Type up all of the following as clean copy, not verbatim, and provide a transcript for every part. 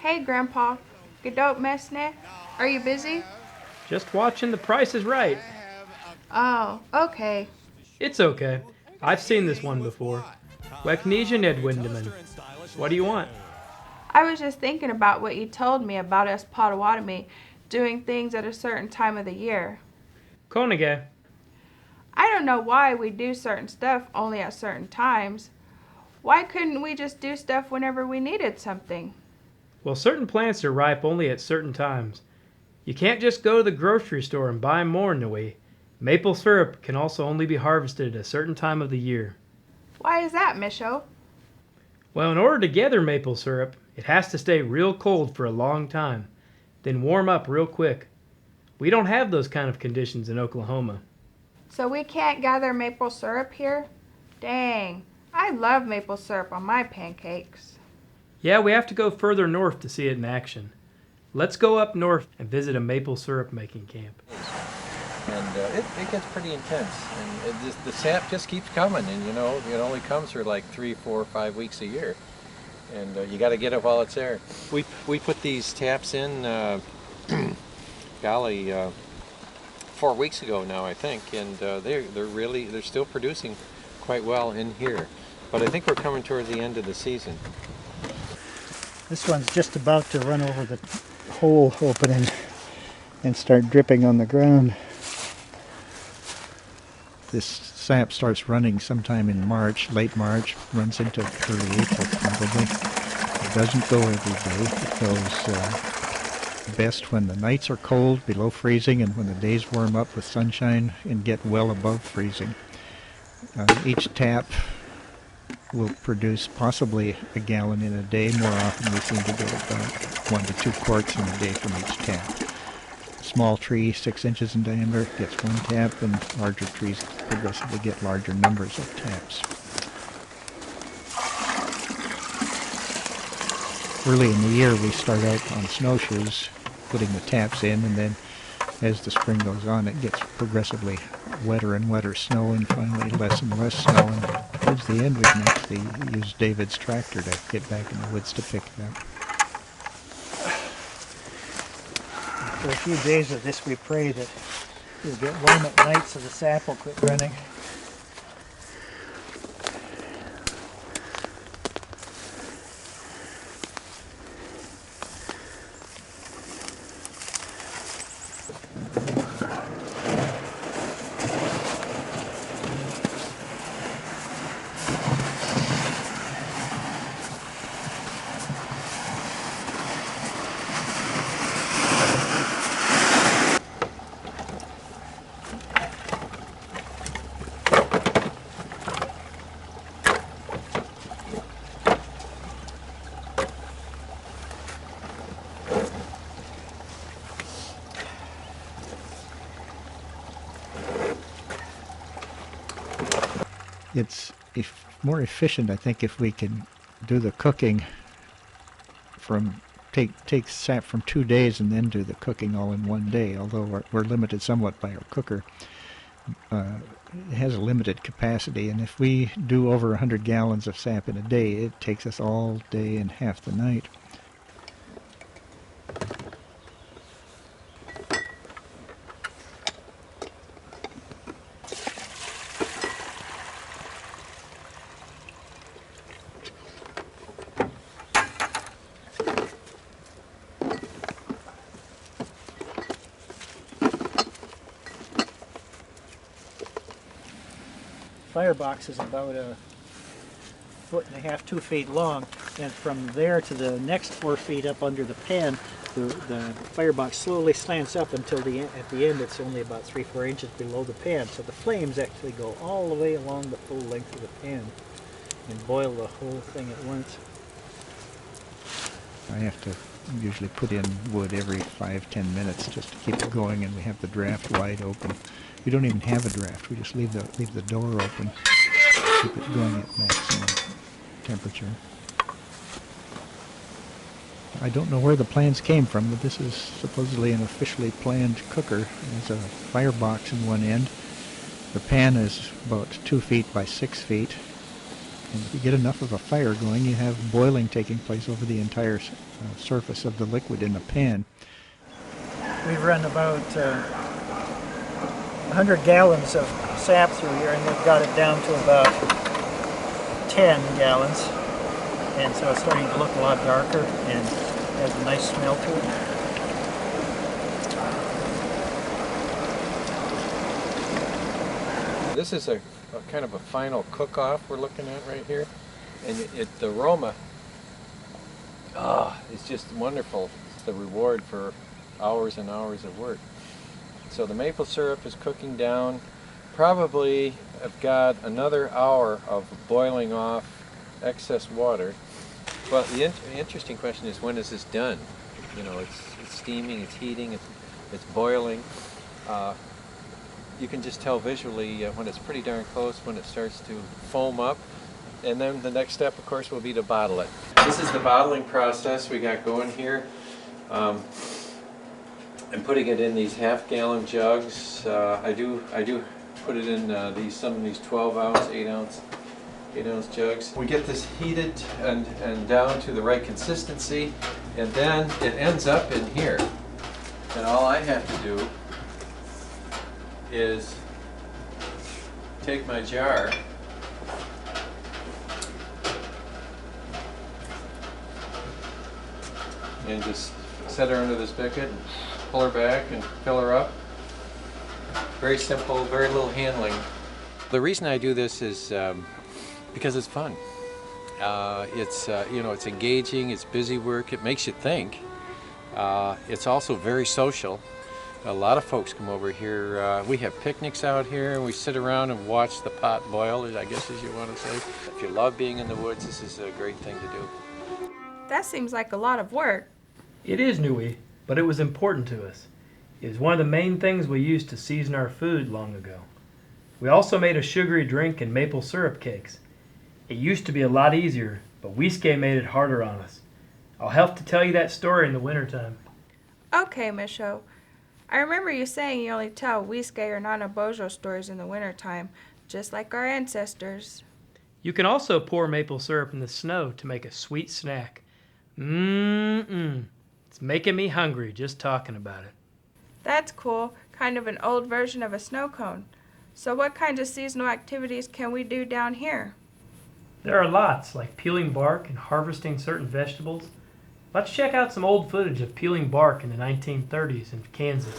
Hey, Grandpa. Godot Mesne. Are you busy? Just watching The Price is Right. Oh, okay. It's okay. I've seen this one before. Weknesian Edwindaman. What do you want? I was just thinking about what you told me about us Potawatomi doing things at a certain time of the year. Konige. I don't know why we do certain stuff only at certain times. Why couldn't we just do stuff whenever we needed something? Well, certain plants are ripe only at certain times. You can't just go to the grocery store and buy more in a way. Maple syrup can also only be harvested at a certain time of the year. Why is that, Misho? Well, in order to gather maple syrup, it has to stay real cold for a long time, then warm up real quick. We don't have those kind of conditions in Oklahoma. So we can't gather maple syrup here? Dang, I love maple syrup on my pancakes. Yeah, we have to go further north to see it in action. Let's go up north and visit a maple syrup making camp. And it gets pretty intense, and the sap just keeps coming, and it only comes for like 3, 4, 5 weeks a year, and you got to get it while it's there. We put these taps in, golly, 4 weeks ago now, I think, and they're still producing quite well in here, but I think we're coming toward the end of the season. This one's just about to run over the hole opening and start dripping on the ground. This sap starts running sometime in March, late March, runs into early April probably. It doesn't go every day. It goes best when the nights are cold, below freezing, and when the days warm up with sunshine and get well above freezing. Each tap will produce possibly a gallon in a day. More often we seem to get about 1 to 2 quarts in a day from each tap. Small tree, 6 inches in diameter, gets 1 tap, and larger trees progressively get larger numbers of taps. Early in the year we start out on snowshoes, putting the taps in, and then as the spring goes on it gets progressively wetter and wetter snow, and finally less and less snow, and towards the end we can actually use David's tractor to get back in the woods to pick it up. For a few days of this we pray that we'll get warm at night so the sap will quit running. It's more efficient, I think, if we can do the cooking from take sap from 2 days and then do the cooking all in 1 day. Although we're limited somewhat by our cooker, it has a limited capacity, and if we do over 100 gallons of sap in a day, it takes us all day and half the night. Firebox is about 1.5 to 2 feet long, and from there to the next 4 feet up under the pan, the firebox slowly slants up until at the end it's only about 3-4 inches below the pan. So the flames actually go all the way along the full length of the pan and boil the whole thing at once. I have to usually put in wood every 5-10 minutes just to keep it going, and we have the draft wide open. We don't even have a draft. We just leave the door open, keep it going at maximum temperature. I don't know where the plans came from, but this is supposedly an officially planned cooker. There's a firebox in one end. The pan is about 2 feet by 6 feet, And if you get enough of a fire going, you have boiling taking place over the entire surface of the liquid in the pan. We've run about 100 gallons of sap through here, and we've got it down to about 10 gallons. And so it's starting to look a lot darker and has a nice smell to it. This is a kind of a final cook-off we're looking at right here, and the aroma, it's just wonderful. It's the reward for hours and hours of work. So the maple syrup is cooking down. Probably I've got another hour of boiling off excess water. Well, the interesting question is, when is this done? You know, it's steaming, it's heating, it's boiling. You can just tell visually when it's pretty darn close, when it starts to foam up. And then the next step, of course, will be to bottle it. This is the bottling process we got going here. I'm putting it in these half-gallon jugs. I do put it in some of these 12-ounce, 8-ounce jugs. We get this heated and down to the right consistency, and then it ends up in here. And all I have to do is take my jar and just set her under this spigot and pull her back and fill her up. Very simple, very little handling. The reason I do this is because it's fun. It's it's engaging, it's busy work, it makes you think. It's also very social. A lot of folks come over here. We have picnics out here, and we sit around and watch the pot boil, I guess as you want to say. If you love being in the woods, this is a great thing to do. That seems like a lot of work. It is Nui, but it was important to us. It was one of the main things we used to season our food long ago. We also made a sugary drink and maple syrup cakes. It used to be a lot easier, but Wiske made it harder on us. I'll have to tell you that story in the wintertime. Okay, Misho. I remember you saying you only tell Wiske or Nana Bojo stories in the wintertime, just like our ancestors. You can also pour maple syrup in the snow to make a sweet snack. It's making me hungry just talking about it. That's cool, kind of an old version of a snow cone. So what kinds of seasonal activities can we do down here? There are lots, like peeling bark and harvesting certain vegetables. Let's check out some old footage of peeling bark in the 1930s in Kansas.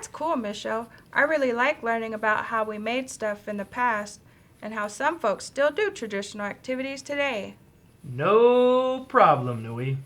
That's cool, Michelle. I really like learning about how we made stuff in the past and how some folks still do traditional activities today. No problem, Nui.